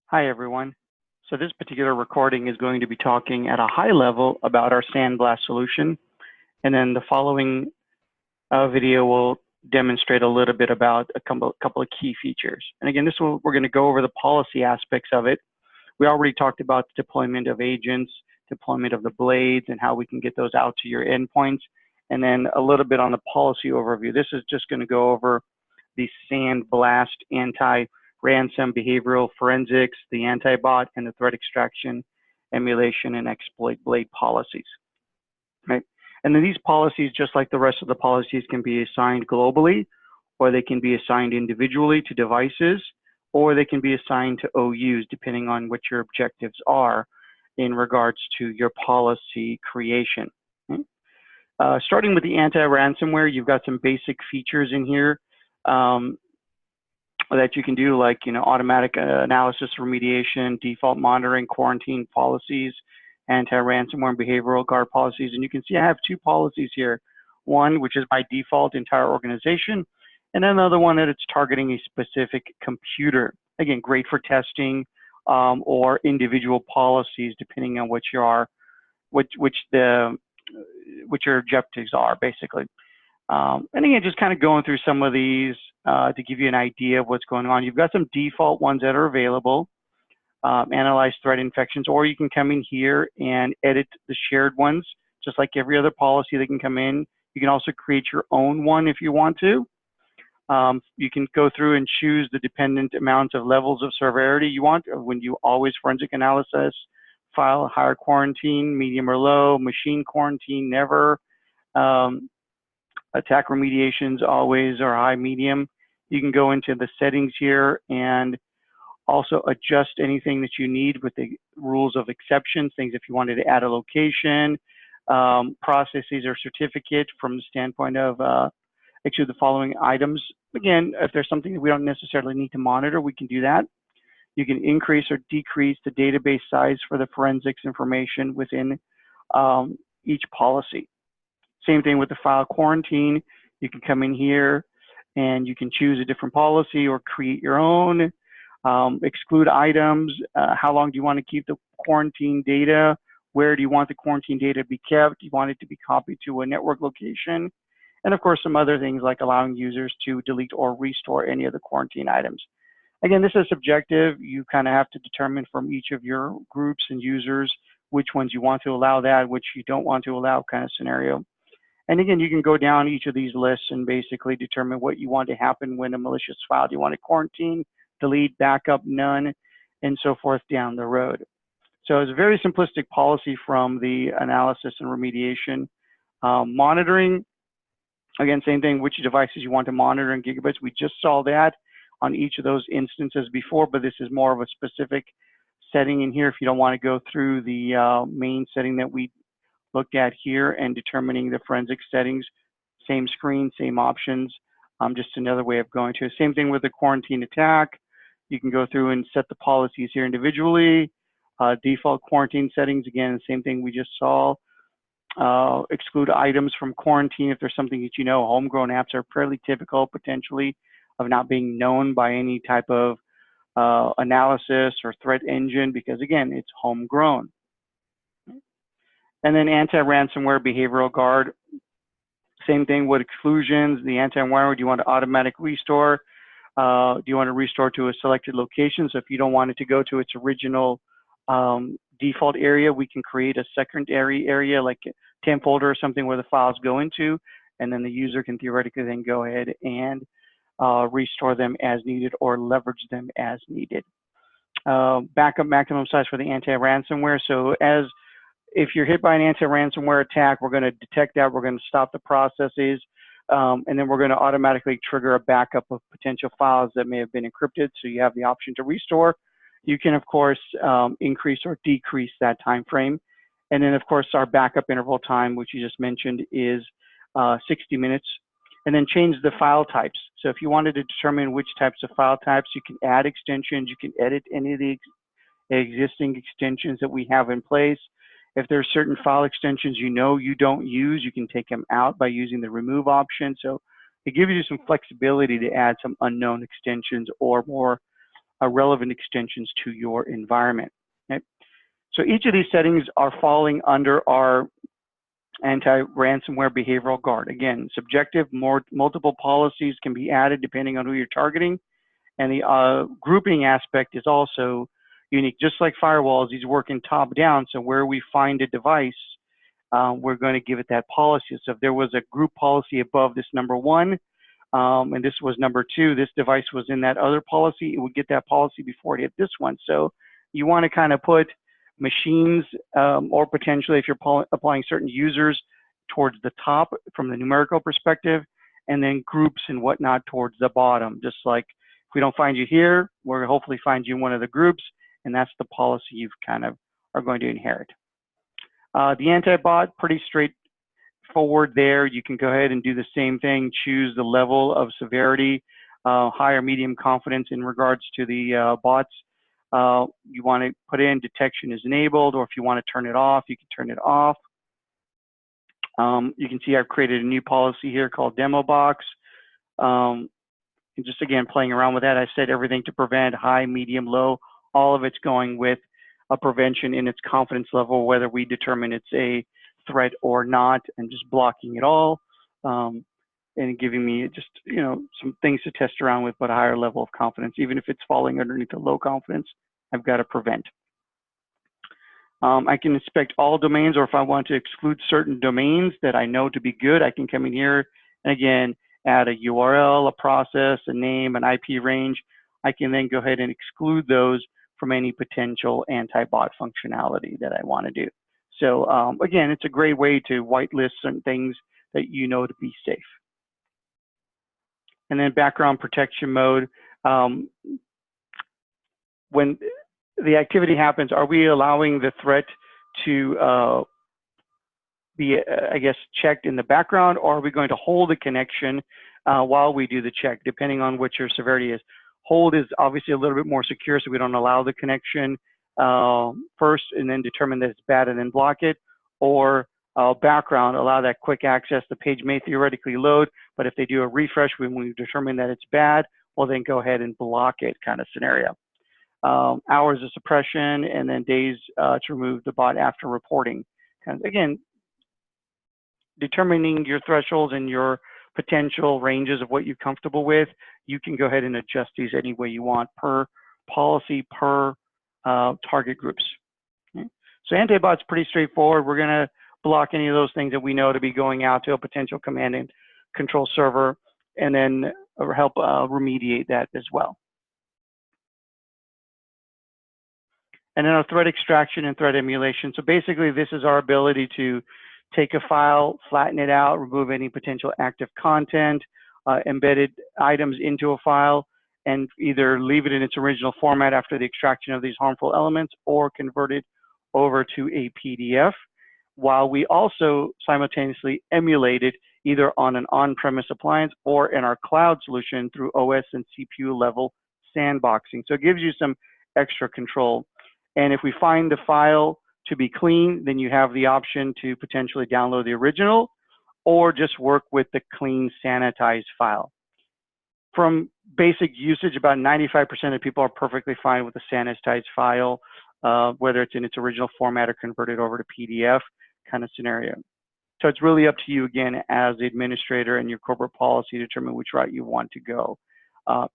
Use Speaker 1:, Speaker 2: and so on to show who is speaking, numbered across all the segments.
Speaker 1: Hi, everyone. So this particular recording is going to be talking at a high level about our Sandblast solution, and then the following video will demonstrate a little bit about a couple of key features. And again, we're going to go over the policy aspects of it. We already talked about the deployment of agents, deployment of the blades, and how we can get those out to your endpoints, and then a little bit on the policy overview. This is just going to go over the Sandblast anti-ransom behavioral forensics, the anti-bot, and the threat extraction, emulation, and exploit blade policies. Right? And then these policies, just like the rest of the policies, can be assigned globally, or they can be assigned individually to devices, or they can be assigned to OUs, depending on what your objectives are in regards to your policy creation. Okay? Starting with the anti-ransomware, you've got some basic features in here that you can do, like automatic analysis, remediation, default monitoring, quarantine policies, anti-ransomware and behavioral guard policies. And you can see I have two policies here. One, which is by default entire organization, and another one that it's targeting a specific computer. Again, great for testing or individual policies, depending on what your objectives are, basically. And again, just kind of going through some of these to give you an idea of what's going on. You've got some default ones that are available, analyze threat infections, or you can come in here and edit the shared ones, just like every other policy that can come in. You can also create your own one if you want to. You can go through and choose the dependent amounts of levels of severity you want when you always forensic analysis, file higher quarantine, medium or low, machine quarantine, never. Attack remediations always or high, medium. You can go into the settings here and also adjust anything that you need with the rules of exceptions, things if you wanted to add a location, processes or certificate from the standpoint of actually the following items. Again, if there's something that we don't necessarily need to monitor, we can do that. You can increase or decrease the database size for the forensics information within each policy. Same thing with the file quarantine. You can come in here and you can choose a different policy or create your own, exclude items, how long do you want to keep the quarantine data, where do you want the quarantine data to be kept, do you want it to be copied to a network location, and of course some other things like allowing users to delete or restore any of the quarantine items. Again, this is subjective. You kind of have to determine from each of your groups and users which ones you want to allow that, which you don't want to allow kind of scenario. And again, you can go down each of these lists and basically determine what you want to happen when a malicious file. Do you want to quarantine, delete, backup, none, and so forth down the road. So it's a very simplistic policy from the analysis and remediation. Monitoring, again, same thing, which devices you want to monitor in gigabits. We just saw that on each of those instances before, but this is more of a specific setting in here if you don't want to go through the main setting that we looked at here and determining the forensic settings. Same screen, same options, just another way of going to. Same thing with the quarantine attack. You can go through and set the policies here individually. Default quarantine settings, again, same thing we just saw. Exclude items from quarantine if there's something that you know. Homegrown apps are fairly typical, potentially, of not being known by any type of analysis or threat engine because, again, it's homegrown. And then anti-ransomware behavioral guard. Same thing with exclusions. The anti-ransomware, do you want to automatic restore? Do you want to restore to a selected location? So if you don't want it to go to its original default area, we can create a secondary area like a temp folder or something where the files go into, and then the user can theoretically then go ahead and restore them as needed or leverage them as needed. Backup maximum size for the anti-ransomware. So if you're hit by an anti-ransomware attack, we're going to detect that, we're going to stop the processes, and then we're going to automatically trigger a backup of potential files that may have been encrypted, so you have the option to restore. You can, of course, increase or decrease that time frame. And then, of course, our backup interval time, which you just mentioned, is 60 minutes. And then change the file types. So if you wanted to determine which types of file types, you can add extensions, you can edit any of the existing extensions that we have in place. If there's certain file extensions you don't use, you can take them out by using the remove option. So it gives you some flexibility to add some unknown extensions or more relevant extensions to your environment. Okay? So each of these settings are falling under our anti-ransomware behavioral guard. Again, subjective, multiple policies can be added depending on who you're targeting. And the grouping aspect is also unique. Just like firewalls, these work in top down. So where we find a device, we're going to give it that policy. So if there was a group policy above this number 1, and this was number 2, this device was in that other policy, it would get that policy before it hit this one. So you want to kind of put machines, or potentially if you're applying certain users, towards the top from the numerical perspective, and then groups and whatnot towards the bottom. Just like if we don't find you here, we'll hopefully find you in one of the groups, and that's the policy you've kind of are going to inherit. The anti-bot, pretty straightforward there. You can go ahead and do the same thing, choose the level of severity, high or medium confidence in regards to the bots. You want to put in detection is enabled, or if you want to turn it off, you can turn it off. You can see I've created a new policy here called demo box. And just again, playing around with that, I set everything to prevent, high, medium, low. All of it's going with a prevention in its confidence level, whether we determine it's a threat or not, and just blocking it all. And giving me just, some things to test around with, but a higher level of confidence. Even if it's falling underneath a low confidence, I've got to prevent. I can inspect all domains, or if I want to exclude certain domains that I know to be good, I can come in here and again, add a URL, a process, a name, an IP range. I can then go ahead and exclude those from any potential anti-bot functionality that I want to do. So again, it's a great way to whitelist certain things that you know to be safe. And then background protection mode. When the activity happens, are we allowing the threat to be, I guess, checked in the background, or are we going to hold the connection while we do the check, depending on what your severity is? Hold is obviously a little bit more secure, so we don't allow the connection first and then determine that it's bad and then block it. Or background, allow that quick access. The page may theoretically load, but if they do a refresh when we determine that it's bad, we'll then go ahead and block it, kind of scenario. Hours of suppression, and then days to remove the bot after reporting. Kind of, again, determining your thresholds and your potential ranges of what you're comfortable with, you can go ahead and adjust these any way you want per policy, per target groups. Okay? So anti-bot's pretty straightforward. We're going to block any of those things that we know to be going out to a potential command and control server, and then help remediate that as well. And then our threat extraction and threat emulation. So basically, this is our ability to take a file, flatten it out, remove any potential active content, embedded items into a file, and either leave it in its original format after the extraction of these harmful elements, or convert it over to a PDF, while we also simultaneously emulate it either on an on-premise appliance or in our cloud solution through OS and CPU level sandboxing. So it gives you some extra control. And if we find the file to be clean, then you have the option to potentially download the original, or just work with the clean, sanitized file. From basic usage, about 95% of people are perfectly fine with the sanitized file, whether it's in its original format or converted over to PDF kind of scenario. So it's really up to you, again, as the administrator and your corporate policy to determine which route you want to go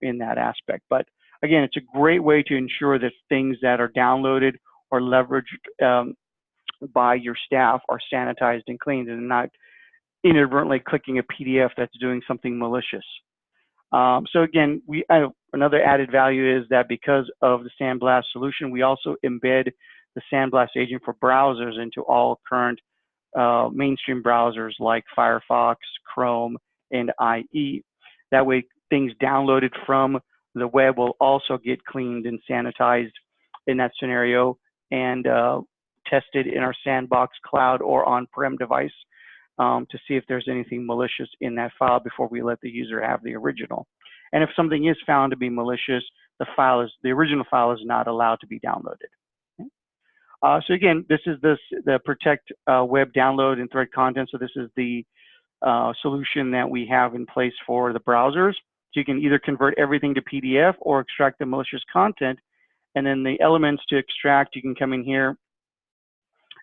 Speaker 1: in that aspect. But again, it's a great way to ensure that things that are downloaded or leveraged by your staff are sanitized and cleaned, and not inadvertently clicking a PDF that's doing something malicious. So again, another added value is that because of the Sandblast solution, we also embed the Sandblast agent for browsers into all current mainstream browsers like Firefox, Chrome, and IE. That way, things downloaded from the web will also get cleaned and sanitized in that scenario, and tested in our sandbox cloud or on-prem device to see if there's anything malicious in that file before we let the user have the original. And if something is found to be malicious, the original file is not allowed to be downloaded. Okay? So again, this is the protect web download and thread content. So this is the solution that we have in place for the browsers. So you can either convert everything to PDF or extract the malicious content. And then the elements to extract, you can come in here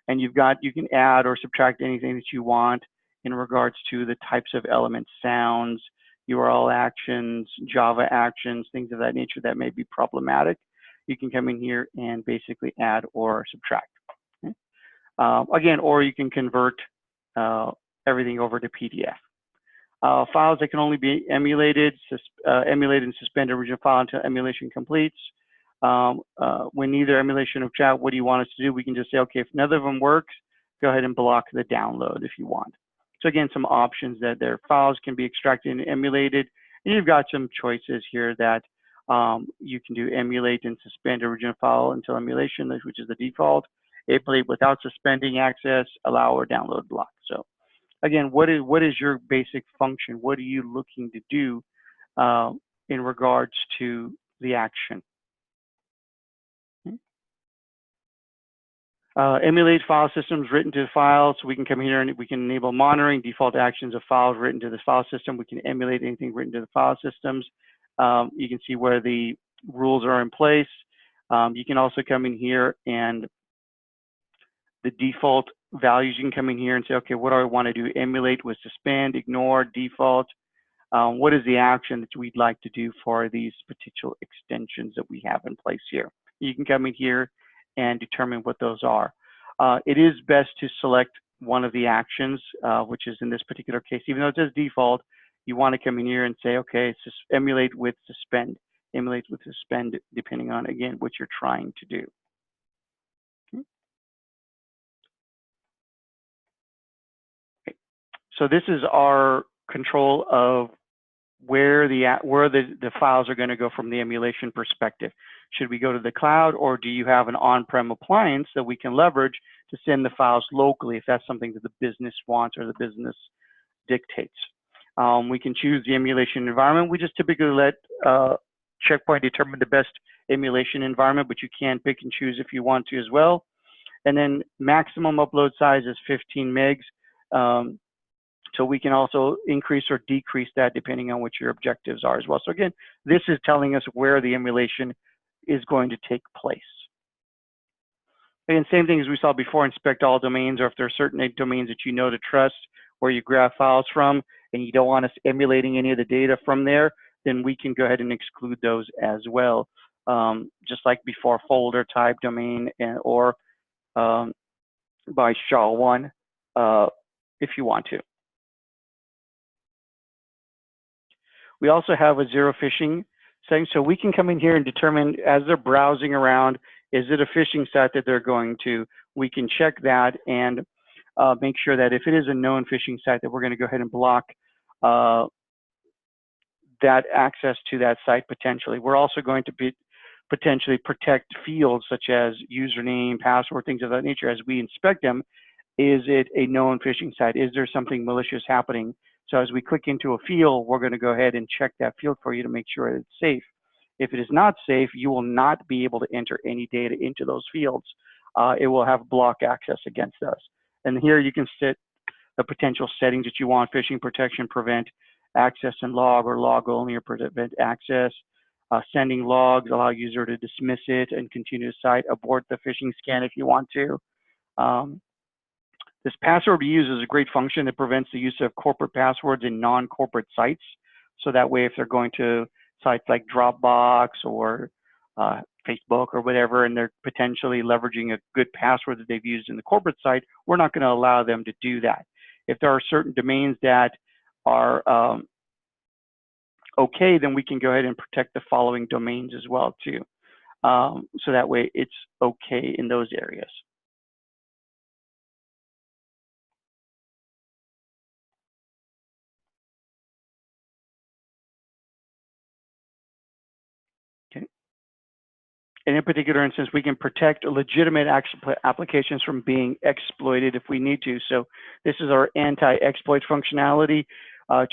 Speaker 1: and you can add or subtract anything that you want in regards to the types of elements, sounds, URL actions, Java actions, things of that nature that may be problematic. You can come in here and basically add or subtract. Okay? Again, or you can convert everything over to PDF. Files that can only be emulated, emulate and suspend original file until emulation completes. When neither emulation or chat, what do you want us to do? We can just say, okay, if none of them works, go ahead and block the download if you want. So again, some options that their files can be extracted and emulated. And you've got some choices here that you can do: emulate and suspend original file until emulation, which is the default. Emulate without suspending access, allow or download block. So again, what is your basic function? What are you looking to do in regards to the action? Emulate file systems written to the file. So we can come here and we can enable monitoring default actions of files written to the file system. We can emulate anything written to the file systems. You can see where the rules are in place. You can also come in here and the default values, you can come in here and say, okay, what do I want to do? Emulate with suspend, ignore, default. What is the action that we'd like to do for these potential extensions that we have in place here? You can come in here and determine what those are. It is best to select one of the actions, which is in this particular case, even though it says default, you want to come in here and say, okay, emulate with suspend. Emulate with suspend, depending on, again, what you're trying to do. Okay. So this is our control of where the files are going to go from the emulation perspective. Should we go to the cloud, or do you have an on-prem appliance that we can leverage to send the files locally if that's something that the business wants or the business dictates? We can choose the emulation environment. We just typically let Check Point determine the best emulation environment, but you can pick and choose if you want to as well. And then maximum upload size is 15 megs. So we can also increase or decrease that depending on what your objectives are as well. So again, this is telling us where the emulation is going to take place. Again, same thing as we saw before, inspect all domains, or if there are certain domains that you know to trust where you grab files from and you don't want us emulating any of the data from there, then we can go ahead and exclude those as well. Just like before, folder type domain or by SHA-1 if you want to. We also have a zero phishing setting, so we can come in here and determine as they're browsing around, is it a phishing site that they're going to? We can check that and make sure that if it is a known phishing site, that we're going to go ahead and block that access to that site potentially. We're also going to potentially protect fields such as username, password, things of that nature as we inspect them. Is it a known phishing site? Is there something malicious happening? So as we click into a field, we're going to go ahead and check that field for you to make sure it's safe. If it is not safe, you will not be able to enter any data into those fields. It will have block access against us. And here you can set the potential settings that you want: phishing protection, prevent access and log, or log only or prevent access. Sending logs, allow user to dismiss it and continue the site. Abort the phishing scan if you want to. This password use is a great function that prevents the use of corporate passwords in non-corporate sites. So that way, if they're going to sites like Dropbox or Facebook or whatever, and they're potentially leveraging a good password that they've used in the corporate site, we're not going to allow them to do that. If there are certain domains that are okay, then we can go ahead and protect the following domains as well too. So that way it's okay in those areas. Okay. In a particular instance, we can protect legitimate applications from being exploited if we need to. So this is our anti-exploit functionality.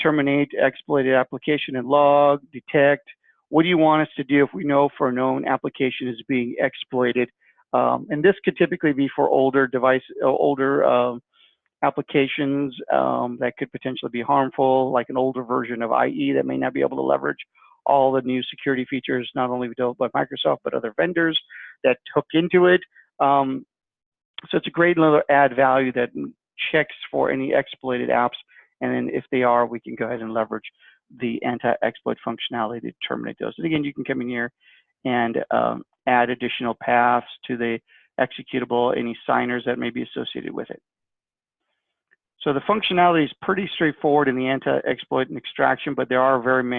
Speaker 1: Terminate exploited application and log, detect. What do you want us to do if we know for a known application is being exploited? And this could typically be for older applications that could potentially be harmful, like an older version of IE that may not be able to leverage all the new security features, not only developed by Microsoft, but other vendors that hook into it. So it's a great little add value that checks for any exploited apps. And then if they are, we can go ahead and leverage the anti-exploit functionality to terminate those. And again, you can come in here and add additional paths to the executable, any signers that may be associated with it. So the functionality is pretty straightforward in the anti-exploit and extraction, but there are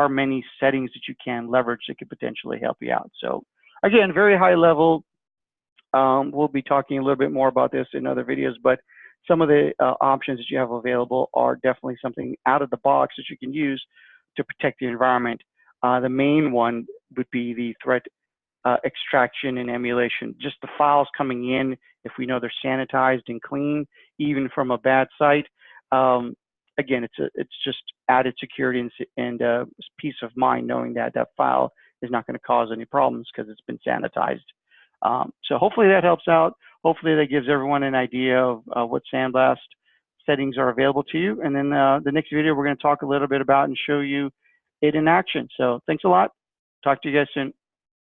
Speaker 1: many settings that you can leverage that could potentially help you out. So again, very high level. We'll be talking a little bit more about this in other videos, but some of the options that you have available are definitely something out of the box that you can use to protect the environment. The main one would be the threat extraction and emulation. Just the files coming in, if we know they're sanitized and clean, even from a bad site. Again, it's just added security and peace of mind knowing that that file is not going to cause any problems because it's been sanitized. So hopefully that helps out. Hopefully that gives everyone an idea of what Sandblast settings are available to you. And then the next video, we're going to talk a little bit about and show you it in action. So thanks a lot. Talk to you guys soon.